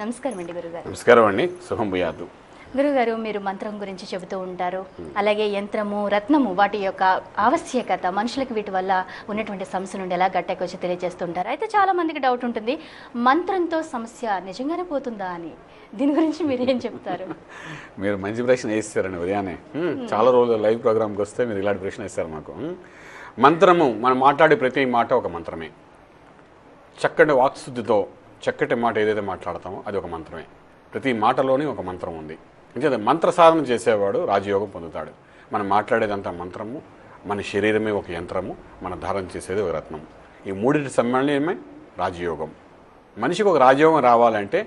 నమస్కారం అండి గురుగారు. నమస్కారం అండి. శుభం భూయాదు. గురుగారు, మీరు మంత్రం గురించి చెబుతూ ఉంటారు, అలాగే యంత్రము, రత్నము వాటి యొక్క ఆవశ్యకత, మనుషులకు వీటి వల్ల ఉన్నటువంటి సమస్య నుండి ఎలా గట్టెకొచ్చి తెలియజేస్తుంటారు. అయితే చాలా మందికి డౌట్ ఉంటుంది, మంత్రంతో సమస్య నిజంగానే పోతుందా అని. దీని గురించి మీరు ఏం చెప్తారు? మీరు మంచి ప్రశ్న వేస్తారండి ఉదయాన్నే. చాలా రోజులు లైవ్ ప్రోగ్రామ్కి వస్తే మీరు ఇలాంటి ప్రశ్న వేస్తారు మాకు. మంత్రము, మనం మాట్లాడే ప్రతి మాట ఒక మంత్రమే. చక్కటి వాక్శుద్ధితో చక్కటి మాట ఏదైతే మాట్లాడతామో అది ఒక మంత్రమే. ప్రతి మాటలోని ఒక మంత్రం ఉంది. అంటే మంత్ర సాధన చేసేవాడు రాజయోగం పొందుతాడు. మనం మాట్లాడేదంతా మంత్రము, మన శరీరమే ఒక యంత్రము, మన ధారణ చేసేది ఒక రత్నం. ఈ మూడింటి సమ్మేళనమే రాజయోగం. మనిషికి ఒక రాజయోగం రావాలంటే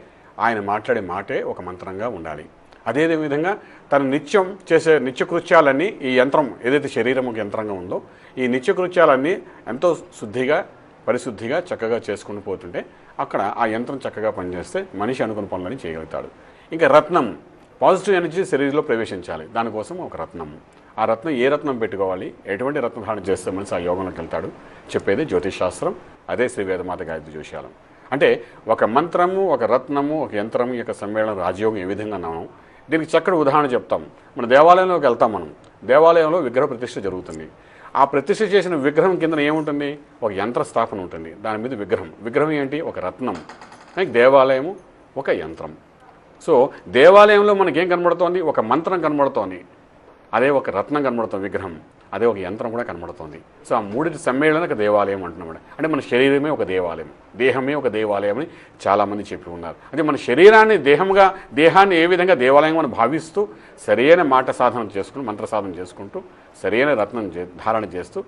ఆయన మాట్లాడే మాటే ఒక మంత్రంగా ఉండాలి. అదే విధంగా తను నిత్యం చేసే నిత్యకృత్యాలన్నీ ఈ యంత్రం ఏదైతే శరీరం ఒక యంత్రంగా ఉందో ఈ నిత్యకృత్యాలన్నీ ఎంతో శుద్ధిగా పరిశుద్ధిగా చక్కగా చేసుకుని పోతుంటే అక్కడ ఆ యంత్రం చక్కగా పనిచేస్తే మనిషి అనుకున్న పనులని చేయగలుగుతాడు. ఇంకా రత్నం, పాజిటివ్ ఎనర్జీ శరీరంలో ప్రవేశించాలి. దానికోసం ఒక రత్నం. ఆ రత్నం ఏ రత్నం పెట్టుకోవాలి, ఎటువంటి రత్నధారణ చేస్తే మనిషి ఆ యోగంలోకి వెళ్తాడు చెప్పేది జ్యోతిష్ శాస్త్రం. అదే శ్రీ వేదమాత గాయత్రి జ్యోతిషాలం. అంటే ఒక మంత్రము, ఒక రత్నము, ఒక యంత్రము యొక్క సమ్మేళనం రాజయోగం ఏ విధంగా అన్నాము. దీనికి చక్కటి ఉదాహరణ చెప్తాం. మన దేవాలయంలోకి వెళ్తాం. మనం దేవాలయంలో విగ్రహ ప్రతిష్ఠ జరుగుతుంది. ఆ ప్రతిష్ఠ చేసిన విగ్రహం కింద ఏముంటుంది, ఒక యంత్ర స్థాపన ఉంటుంది. దాని మీద విగ్రహం ఏంటి, ఒక రత్నం. దేవాలయము ఒక యంత్రం. సో దేవాలయంలో మనకేం కనబడుతోంది, ఒక మంత్రం కనబడుతోంది, అదే ఒక రత్నం కనబడుతుంది విగ్రహం, అదే ఒక యంత్రం కూడా కనబడుతోంది. సో ఆ మూడింటి సమ్మేళనం ఒక దేవాలయం అంటున్నాడు. అంటే మన శరీరమే ఒక దేవాలయం, దేహమే ఒక దేవాలయం అని చాలామంది చెప్పి ఉన్నారు. అంటే మన శరీరాన్ని దేహాన్ని ఏ విధంగా దేవాలయం అని భావిస్తూ సరైన మాట సాధన చేసుకుంటూ మంత్ర సాధన చేసుకుంటూ సరైన రత్నం ధారణ చేస్తూ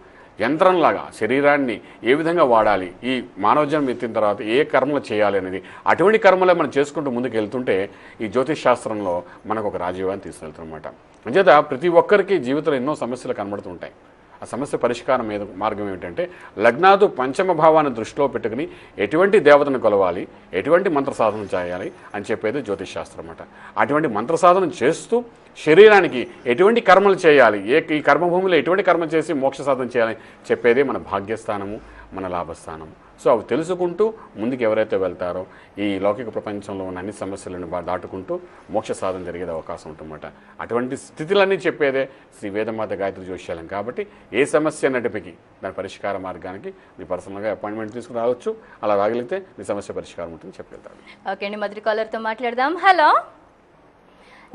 యంత్రంలాగా శరీరాన్ని ఏ విధంగా వాడాలి, ఈ మానవ జన్మ ఎత్తిన తర్వాత ఏ కర్మలు చేయాలి అనేది అటువంటి కర్మలే మనం చేసుకుంటూ ముందుకు వెళ్తుంటే ఈ జ్యోతిష్ శాస్త్రంలో మనకు ఒక రాజయోగాన్ని తీసుకెళ్తున్నమాట. అంచేత ప్రతి ఒక్కరికి జీవితంలో ఎన్నో సమస్యలు కనబడుతుంటాయి. ఆ సమస్య పరిష్కారం మార్గం ఏమిటంటే లగ్నాదు పంచమ భావాన్ని దృష్టిలో పెట్టుకుని ఎటువంటి దేవతను కొలవాలి, ఎటువంటి మంత్ర సాధన చేయాలి అని చెప్పేది జ్యోతిష్ శాస్త్రం అన్నమాట. అటువంటి మంత్ర సాధన చేస్తూ శరీరానికి ఎటువంటి కర్మలు చేయాలి, ఈ కర్మభూమిలో ఎటువంటి కర్మ చేసి మోక్ష సాధన చేయాలని చెప్పేదే మన భాగ్యస్థానము, మన లాభస్థానము. సో అవి తెలుసుకుంటూ ముందుకు ఎవరైతే వెళ్తారో ఈ లౌకిక ప్రపంచంలో ఉన్న అన్ని సమస్యలను దాటుకుంటూ మోక్ష సాధన జరిగే అవకాశం ఉంటుందన్నమాట. అటువంటి స్థితులన్నీ చెప్పేదే శ్రీ వేదమాత గాయత్రి జ్యోతిషాలం. కాబట్టి ఏ సమస్య నడిపికి దాని పరిష్కార మార్గానికి మీ పర్సనల్గా అపాయింట్మెంట్ తీసుకుని రావచ్చు. అలా రాగలిగితే మీ సమస్య పరిష్కారం ఉంటుంది చెప్పగలుగుతారు. ఓకే అండి, మొదటి కాలర్తో మాట్లాడదాం. హలో,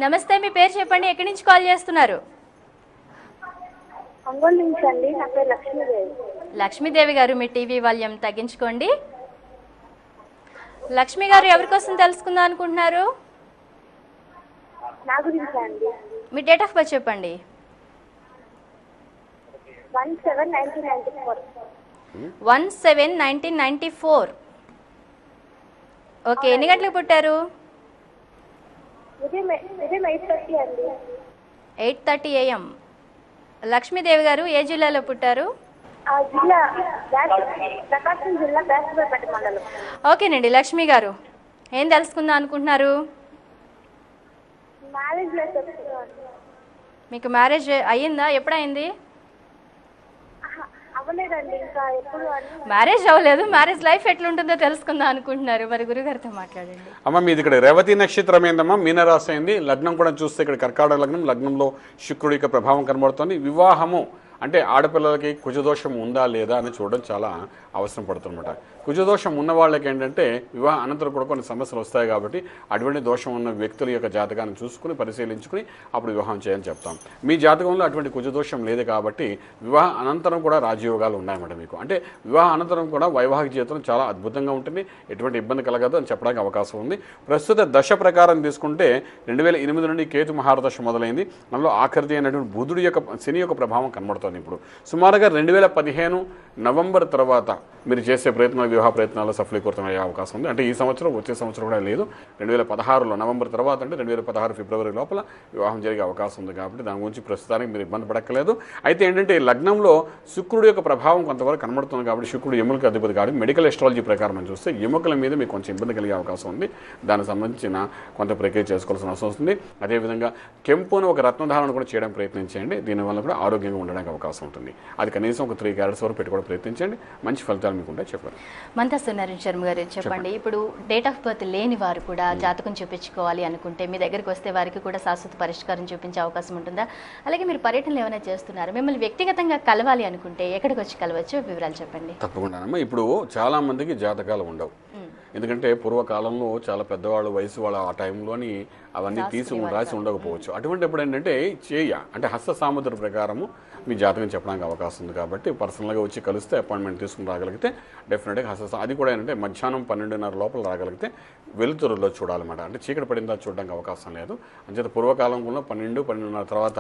నమస్తే, మీ పేరు చెప్పండి, ఎక్కడి నుంచి కాల్ చేస్తున్నారు? ఒంగోలు నుంచి అండి. నా పేరు లక్ష్మీదేవి. లక్ష్మీదేవి గారు, మీ టీవీ వాల్యూమ్ తగ్గించుకోండి. లక్ష్మి గారు, ఎవరి కోసం తెలుసుకుందాం అనుకుంటున్నారు? నా గురించి అండి. మీ డేట్ ఆఫ్ బర్త్ చెప్పండి. 17/1994. 17/1994. ఓకే, ఎన్ని గంటలకు పుట్టారు? ఉదయం 8:30 అండి. 8:30 AM. లక్ష్మీదేవి గారు, ఏ జిల్లాలో పుట్టారు? జిల్లా ప్రకాశం జిల్లా బేస్తవారిపేట మండలం. ఓకేనండి, లక్ష్మి గారు, ఏం తెలుసుకుందాం అనుకుంటున్నారు? Marriage life. మీకు మ్యారేజ్ అయ్యిందా? ఎప్పుడైంది? అవ్వలేదండి ఇంకా. ఎప్పుడు మ్యారేజ్ అవ్వలేదు, మ్యారేజ్ లైఫ్ ఎట్లుంటుందో తెలుసుకుందాం అనుకుంటున్నారు. మరి గురుగారితో మాట్లాడండి. అమ్మ, మీది ఇక్కడ రేవతి నక్షత్రం ఏందమ్మా, మీనరాశి అయింది. లగ్నం కూడా చూస్తే ఇక్కడ కర్కాటక లగ్నం, లగ్నంలో శుక్రుడి యొక్క ప్రభావం కనబడుతుంది. వివాహము అంటే ఆడపిల్లలకి కుజదోషం ఉందా లేదా అని చూడడం చాలా అవసరం పడుతుందన్నమాట. కుజదోషం ఉన్న వాళ్ళకి ఏంటంటే వివాహ అనంతరం కూడా కొన్ని సమస్యలు వస్తాయి. కాబట్టి అటువంటి దోషం ఉన్న వ్యక్తుల యొక్క జాతకాన్ని చూసుకుని పరిశీలించుకుని అప్పుడు వివాహం చేయాలని చెప్తాం. మీ జాతకంలో అటువంటి కుజదోషం లేదు కాబట్టి వివాహ అనంతరం కూడా రాజయోగాలు ఉన్నాయన్నమాట మీకు. అంటే వివాహ అనంతరం కూడా వైవాహిక జీవితం చాలా అద్భుతంగా ఉంటుంది, ఎటువంటి ఇబ్బంది కలగదు అని చెప్పడానికి అవకాశం ఉంది. ప్రస్తుత దశ ప్రకారం తీసుకుంటే 2008 నుండి కేతు మహారదశ మొదలైంది. అందులో ఆఖరిది అయినటువంటి బుధుడి యొక్క శని యొక్క ప్రభావం కనబడుతుంది. ఇప్పుడు సుమారుగా 2015 నవంబర్ తర్వాత మీరు చేసే ప్రయత్నాలు, వివాహ ప్రయత్నాలు సఫలీకృతం అయ్యే అవకాశం ఉంది. అంటే ఈ సంవత్సరం, వచ్చే సంవత్సరం కూడా లేదు. 2016లో నవంబర్ తర్వాత అంటే 2016 ఫిబ్రవరి లోపల వివాహం జరిగే అవకాశం ఉంది. కాబట్టి దాని గురించి ప్రస్తుతానికి మీరు ఇబ్బంది పడక్కలేదు. అయితే ఏంటంటే లగ్నంలో శుక్రుడి యొక్క ప్రభావం కొంతవరకు కనబడుతుంది. కాబట్టి శుక్రుడు ఎముకలకు అధిపతి కాబట్టి మెడికల్ ఎస్ట్రాలజీ ప్రకారం మనం చూస్తే ఎముకల మీద మీకు కొంచెం ఇబ్బంది కలిగే అవకాశం ఉంది. దానికి సంబంధించిన కొంత ప్రక్రియ చేసుకోవాల్సిన అవసరం వస్తుంది. అదేవిధంగా కెంపును ఒక రత్నధారణ కూడా చేయడానికి ప్రయత్నించండి. దీనివల్ల కూడా ఆరోగ్యంగా ఉండడానికి అవకాశం ఉంటుంది. అది కనీసం ఒక 3 క్యారెట్స్ వరకు పెట్టుకోవడం ప్రయత్నించండి, మంచి ఫలితాలు మీకు ఉంటాయి. చెప్పండి. మంతా సునారాయణ శర్మ గారు చెప్పండి, ఇప్పుడు డేట్ ఆఫ్ బర్త్ లేని వారు కూడా జాతకం చూపించుకోవాలి అనుకుంటే మీ దగ్గరికి వస్తే వారికి కూడా శాశ్వత పరిష్కారం చూపించే అవకాశం ఉంటుందా? అలాగే మీరు పర్యటనలు ఏమైనా చేస్తున్నారు, మిమ్మల్ని వ్యక్తిగతంగా కలవాలి అనుకుంటే ఎక్కడికి వచ్చి కలవచ్చు, వివరాలు చెప్పండి. తప్పకుండానమ్మా. ఇప్పుడు చాలా మందికి జాతకాలు ఉండవు, ఎందుకంటే పూర్వకాలంలో చాలా పెద్దవాళ్ళు వయసు వాళ్ళ ఆ టైంలోని అవన్నీ రాసి ఉండకపోవచ్చు. అటువంటి ఎప్పుడు ఏంటంటే అంటే హస్త సాముద్ర ప్రకారము మీ జాతకం చెప్పడానికి అవకాశం ఉంది. కాబట్టి పర్సనల్గా వచ్చి కలిస్తే అపాయింట్మెంట్ తీసుకుని రాగలిగితే డెఫినెట్గా అది కూడా ఏంటంటే మధ్యాహ్నం 12:30 లోపల రాగలిగితే వెలుతురులో చూడాలన్నమాట. అంటే చీకటి పడిందా చూడడానికి అవకాశం లేదు. అంచేత పూర్వకాలంలో 12:30 తర్వాత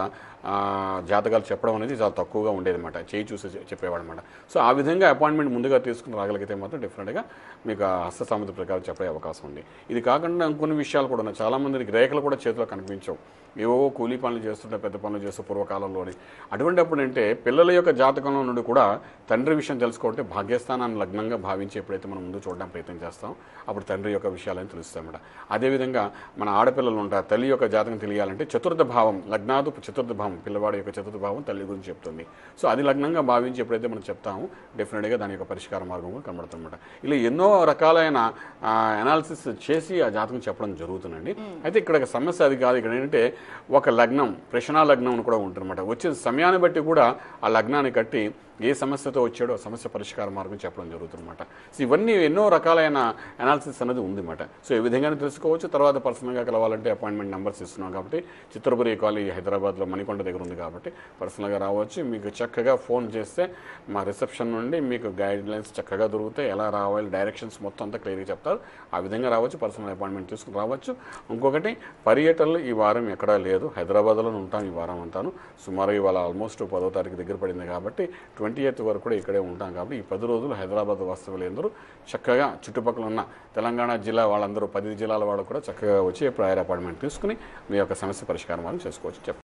జాతకాలు చెప్పడం అనేది చాలా తక్కువగా ఉండేది అనమాట, చేయి చూసి చెప్పేవాడు అనమాట. సో ఆ విధంగా అపాయింట్మెంట్ ముందుగా తీసుకుని రాగలిగితే మాత్రం డెఫినెట్గా మీకు హస్త సాముద్ర ప్రకారం చెప్పే అవకాశం ఉంది. ఇది కాకుండా ఇంకొన్ని విషయాలు కూడా ఉన్నాయి. చాలా మందికి రేఖలు కూడా చేతిలో కనిపించవు, ఏవో కూలీ పనులు చేస్తుంటే పెద్ద పనులు చేస్తూ పూర్వకాలంలోని. అటువంటిప్పుడు అంటే పిల్లల యొక్క జాతకంలో నుండి కూడా తండ్రి విషయం తెలుసుకుంటే భాగ్యస్థానాన్ని లగ్నంగా భావించి ఎప్పుడైతే మనం ముందు చూడడానికి ప్రయత్నం చేస్తాం అప్పుడు తండ్రి యొక్క విషయాలని తెలుస్తామన్నమాట. అదేవిధంగా మన ఆడపిల్లలు ఉంటారు, తల్లి యొక్క జాతకం తెలియాలంటే చతుర్థ భావం, లగ్నాదు చతుర్థ భావం, పిల్లవాడి యొక్క చతుర్థ భావం తల్లి గురించి చెప్తుంది. సో అది లగ్నంగా భావించి ఎప్పుడైతే మనం చెప్తామో డెఫినెట్గా దాని యొక్క పరిష్కార మార్గం కూడా కనబడుతుందన్నమాట. ఇలా ఎన్నో రకాలైన అనాలిసిస్ చేసి ఆ జాతకం చెప్పడం జరుగుతుందండి. అయితే ఇక్కడ సమస్య అది కాదు. ఇక్కడ ఏంటంటే ఒక లగ్నం, ప్రశ్నా లగ్నం అని కూడా ఉంటుందన్నమాట. వచ్చిన సమయాన్ని బట్టి కూడా ఆ లగ్నాన్ని కట్టి ఏ సమస్యతో వచ్చాడో సమస్య పరిష్కార మార్గం చెప్పడం జరుగుతుందన్నమాట. సో ఇవన్నీ ఎన్నో రకాలైన అనాలిసిస్ అనేది ఉందన్నమాట. సో ఈ విధంగానే తెలుసుకోవచ్చు. తర్వాత పర్సనల్గా కలవాలంటే అపాయింట్మెంట్ నెంబర్స్ ఇస్తున్నాం కాబట్టి చిత్రపురి కాలేజ్ హైదరాబాద్లో మణికొండ దగ్గర ఉంది కాబట్టి పర్సనల్గా రావచ్చు. మీకు చక్కగా ఫోన్ చేస్తే మా రిసెప్షన్ నుండి మీకు గైడ్లైన్స్ చక్కగా దొరుకుతాయి, ఎలా రావాలి డైరెక్షన్స్ మొత్తం అంతా క్లియర్గా చెప్తారు. ఆ విధంగా రావచ్చు, పర్సనల్ అపాయింట్మెంట్ తీసుకుని రావచ్చు. ఇంకొకటి పర్యటనలు ఈ వారం ఎక్కడా లేదు, హైదరాబాద్లో ఉంటాం ఈ వారం అంతాను. సుమారు ఇవాళ ఆల్మోస్ట్ 10వ తారీఖు దగ్గర పడింది కాబట్టి 28th వరకు కూడా ఇక్కడే ఉంటాం. కాబట్టి ఈ 10 రోజులు హైదరాబాద్ వాస్తవులందరూ చక్కగా చుట్టుపక్కల ఉన్న తెలంగాణ జిల్లా వాళ్ళందరూ 10 జిల్లాల వాళ్ళు కూడా చక్కగా వచ్చి ప్రయర్ అపాయింట్మెంట్ తీసుకుని మీ యొక్క సమస్య పరిష్కారం చేసుకోవచ్చు.